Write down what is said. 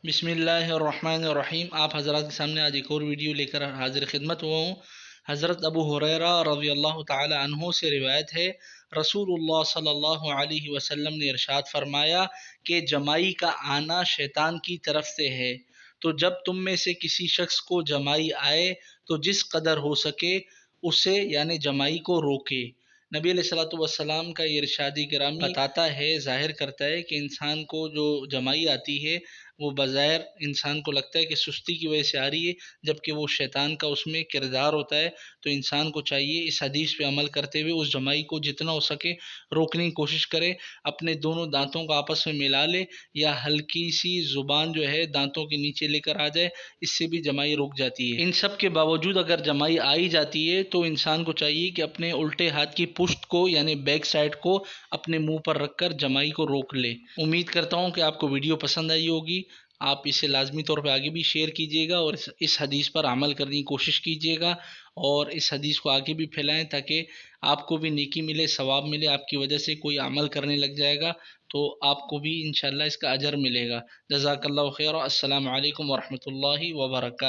बिस्मिल्लाहिर्रहमानिर्रहीम। आप हज़रात के सामने आज एक और वीडियो लेकर हाजिर खिदमत हुआ हूँ। हज़रत अबू हुरैरा रज़ियल्लाहु ताला अन्हु से रिवायत है, रसूलुल्लाह सल्लल्लाहु अलैहि वसल्लम ने इरशाद फरमाया कि जमाई का आना शैतान की तरफ से है। तो जब तुम में से किसी शख्स को जमाई आए तो जिस कदर हो सके उसे यानी जमाई को रोके। नबी अलैहिस्सलातु वस्सलाम का ये इरशादी गिरामी बताता है, ज़ाहिर करता है कि इंसान को जो जमाई आती है वो बज़ाहिर इंसान को लगता है कि सुस्ती की वजह से आ रही है, जबकि वो शैतान का उसमें किरदार होता है। तो इंसान को चाहिए इस हदीस पे अमल करते हुए उस जमाई को जितना हो सके रोकने की कोशिश करे। अपने दोनों दांतों को आपस में मिला ले या हल्की सी ज़ुबान जो है दांतों के नीचे लेकर आ जाए, इससे भी जमाई रुक जाती है। इन सब के बावजूद अगर जमाई आ ही जाती है तो इंसान को चाहिए कि अपने उल्टे हाथ की पुश्त को यानी बैक साइड को अपने मुंह पर रखकर जमाई को रोक ले। उम्मीद करता हूँ कि आपको वीडियो पसंद आई होगी। आप इसे लाजमी तौर पे आगे भी शेयर कीजिएगा और इस हदीस पर अमल करने की कोशिश कीजिएगा और इस हदीस को आगे भी फैलाएं ताकि आपको भी नेकी मिले, सवाब मिले। आपकी वजह से कोई अमल करने लग जाएगा तो आपको भी इंशाल्लाह इसका अजर मिलेगा। जज़ाकल्लाहु खैर। अस्सलामु अलैकुम वरहमतुल्लाहि वबरकातुहू।